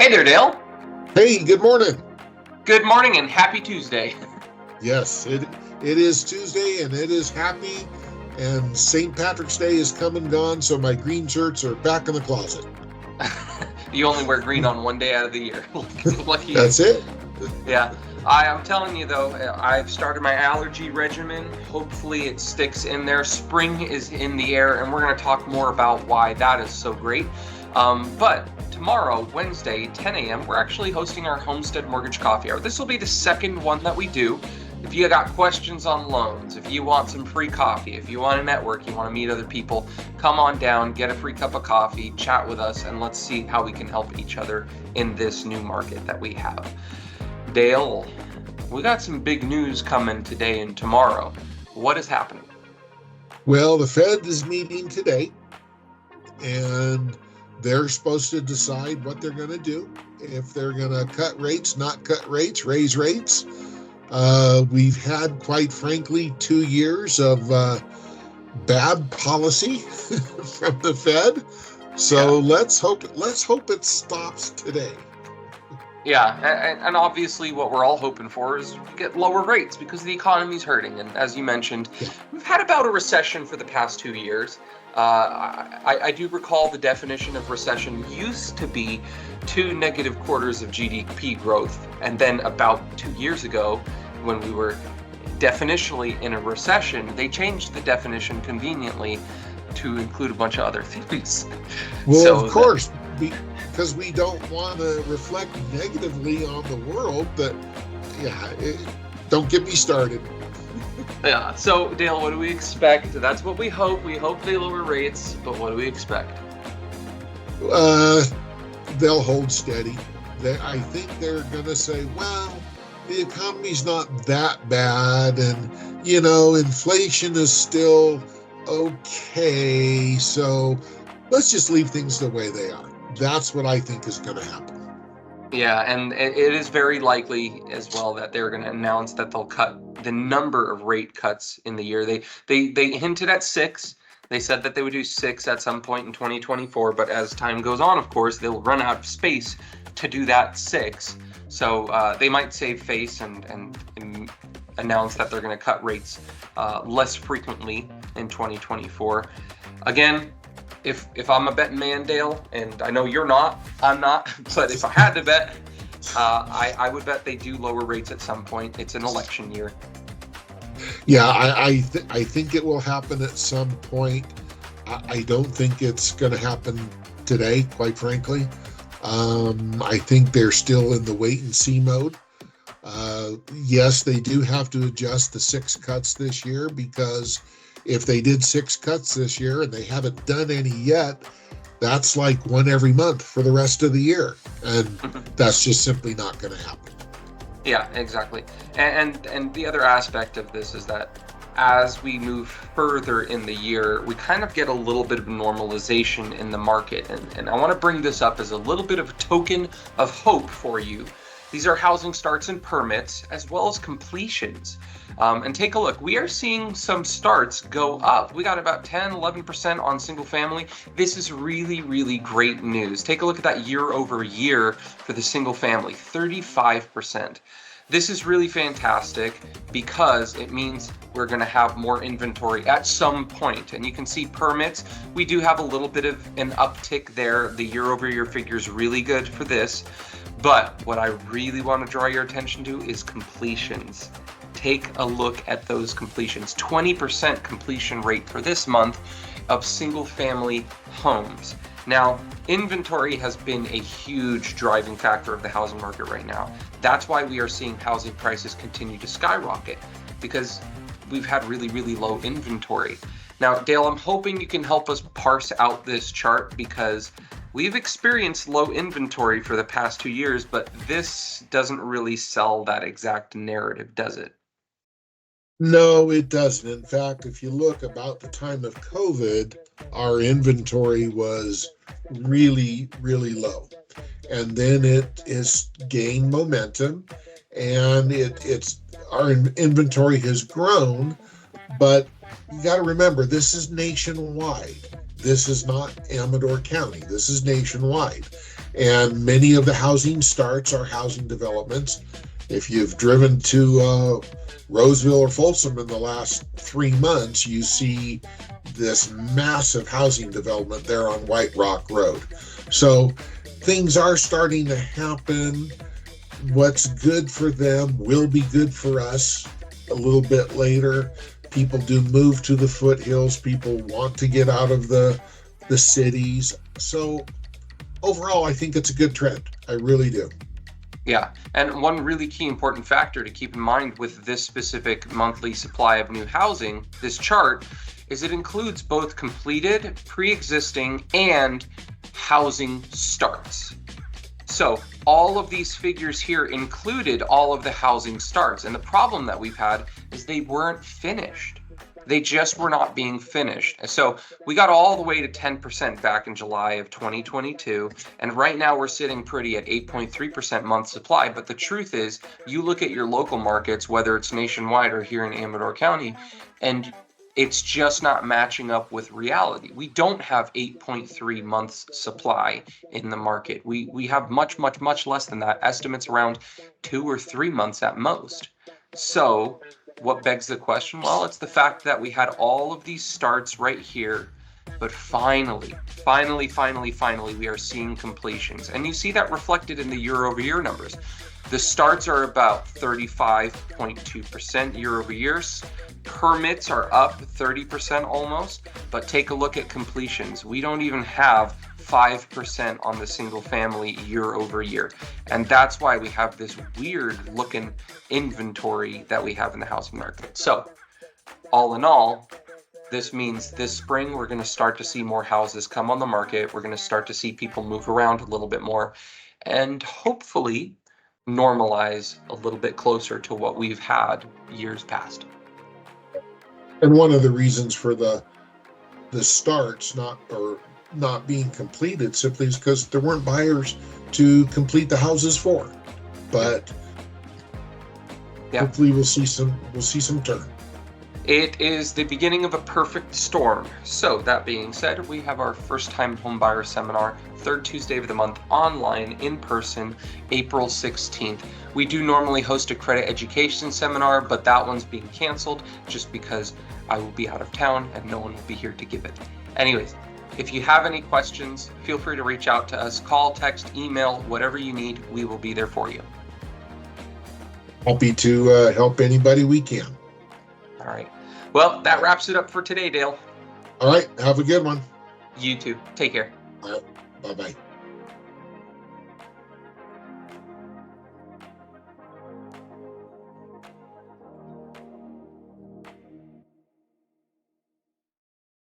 Hey there, Dale. Hey, good morning. Good morning and happy Tuesday. Yes, it is Tuesday and it is happy, and St. Patrick's Day is come and gone, so my green shirts are back in the closet. You only wear green on one day out of the year. Lucky you. That's it. Yeah. I'm telling you though, I've started my allergy regimen. Hopefully it sticks in there. Spring is in the air, and we're going to talk more about why that is so great. But tomorrow, Wednesday, 10 a.m., we're actually hosting our Homestead Mortgage Coffee Hour. This will be the second one that we do. If you got questions on loans, if you want some free coffee, if you want to network, you want to meet other people, come on down, get a free cup of coffee, chat with us, and let's see how we can help each other in this new market that we have. Dale, we got some big news coming today and tomorrow. What is happening? Well, the Fed is meeting today, and they're supposed to decide what they're going to do. If they're going to cut rates, not cut rates, raise rates. We've had, quite frankly, 2 years of bad policy from the Fed. So let's hope it stops today. Yeah, and obviously what we're all hoping for is get lower rates because the economy's hurting. And as you mentioned, we've had about a recession for the past 2 years. I do recall the definition of recession used to be 2 negative quarters of GDP growth. And then about 2 years ago, when we were definitionally in a recession, they changed the definition conveniently to include a bunch of other things. Well, so of course, because we don't want to reflect negatively on the world, but don't get me started. Yeah, so Dale, what do we expect? That's what we hope. We hope they lower rates, but what do we expect? They'll hold steady. I think they're going to say, well, the economy's not that bad, and, inflation is still okay, so let's just leave things the way they are. That's what I think is going to happen. Yeah, and it is very likely as well that they're going to announce that they'll cut the number of rate cuts in the year. They hinted at 6. They said that they would do 6 at some point in 2024, but as time goes on, of course, they'll run out of space to do that 6. So they might save face and announce that they're going to cut rates less frequently in 2024. Again, if I'm a betting man, Dale, and I know you're not, I'm not, but if I had to bet, I would bet they do lower rates at some point. It's an election year. Yeah, I think it will happen at some point. I don't think it's going to happen today, quite frankly. I think they're still in the wait and see mode. Yes, they do have to adjust the 6 cuts this year, because if they did 6 cuts this year and they haven't done any yet, that's like 1 every month for the rest of the year. And that's just simply not going to happen. Yeah, exactly. And the other aspect of this is that as we move further in the year, we kind of get a little bit of normalization in the market. And I want to bring this up as a little bit of a token of hope for you. These are housing starts and permits, as well as completions. And take a look. We are seeing some starts go up. We got about 10, 11% on single family. This is really, really great news. Take a look at that year over year for the single family, 35%. This is really fantastic because it means we're going to have more inventory at some point. And you can see permits. We do have a little bit of an uptick there. The year over year figure is really good for this. But what I really want to draw your attention to is completions. Take a look at those completions. 20% completion rate for this month of single family homes. Now, inventory has been a huge driving factor of the housing market right now. That's why we are seeing housing prices continue to skyrocket, because we've had really, really low inventory. Now, Dale, I'm hoping you can help us parse out this chart, because we've experienced low inventory for the past 2 years, but this doesn't really sell that exact narrative, does it? No, it doesn't. In fact, if you look about the time of COVID, our inventory was really, really low. And then it is gained momentum, and our inventory has grown, but you got to remember, this is nationwide. This is not Amador County. This is nationwide. And many of the housing starts are housing developments. If you've driven to Roseville or Folsom in the last 3 months, you see this massive housing development there on White Rock Road. So things are starting to happen. What's good for them will be good for us a little bit later. People do move to the foothills. People want to get out of the cities. So overall, I think it's a good trend. I really do. Yeah, and one really key important factor to keep in mind with this specific monthly supply of new housing, this chart, is it includes both completed, pre-existing, and housing starts. So all of these figures here included all of the housing starts. And the problem that we've had is they weren't finished. They just were not being finished. So we got all the way to 10% back in July of 2022. And right now we're sitting pretty at 8.3% month supply. But the truth is, you look at your local markets, whether it's nationwide or here in Amador County, and it's just not matching up with reality. We don't have 8.3 months supply in the market. We have much, much, much less than that. Estimates around 2 or 3 months at most. So what begs the question? Well, it's the fact that we had all of these starts right here, but finally, we are seeing completions. And you see that reflected in the year-over-year numbers. The starts are about 35.2% year over year. Permits are up 30% almost, but take a look at completions. We don't even have 5% on the single family year over year. And that's why we have this weird looking inventory that we have in the housing market. So all in all, this means this spring we're going to start to see more houses come on the market. We're going to start to see people move around a little bit more and hopefully normalize a little bit closer to what we've had years past. And one of the reasons for the starts not being completed simply is because there weren't buyers to complete the houses for. But hopefully we'll see some turn. It is the beginning of a perfect storm. So that being said, we have our first time home buyer seminar, third Tuesday of the month, online, in person, April 16th. We do normally host a credit education seminar, but that one's being canceled just because I will be out of town and no one will be here to give it. Anyways, if you have any questions, feel free to reach out to us, call, text, email, whatever you need, we will be there for you. Happy to help anybody we can. All right. Well, that wraps it up for today, Dale. All right. Have a good one. You too. Take care. All right. Bye-bye.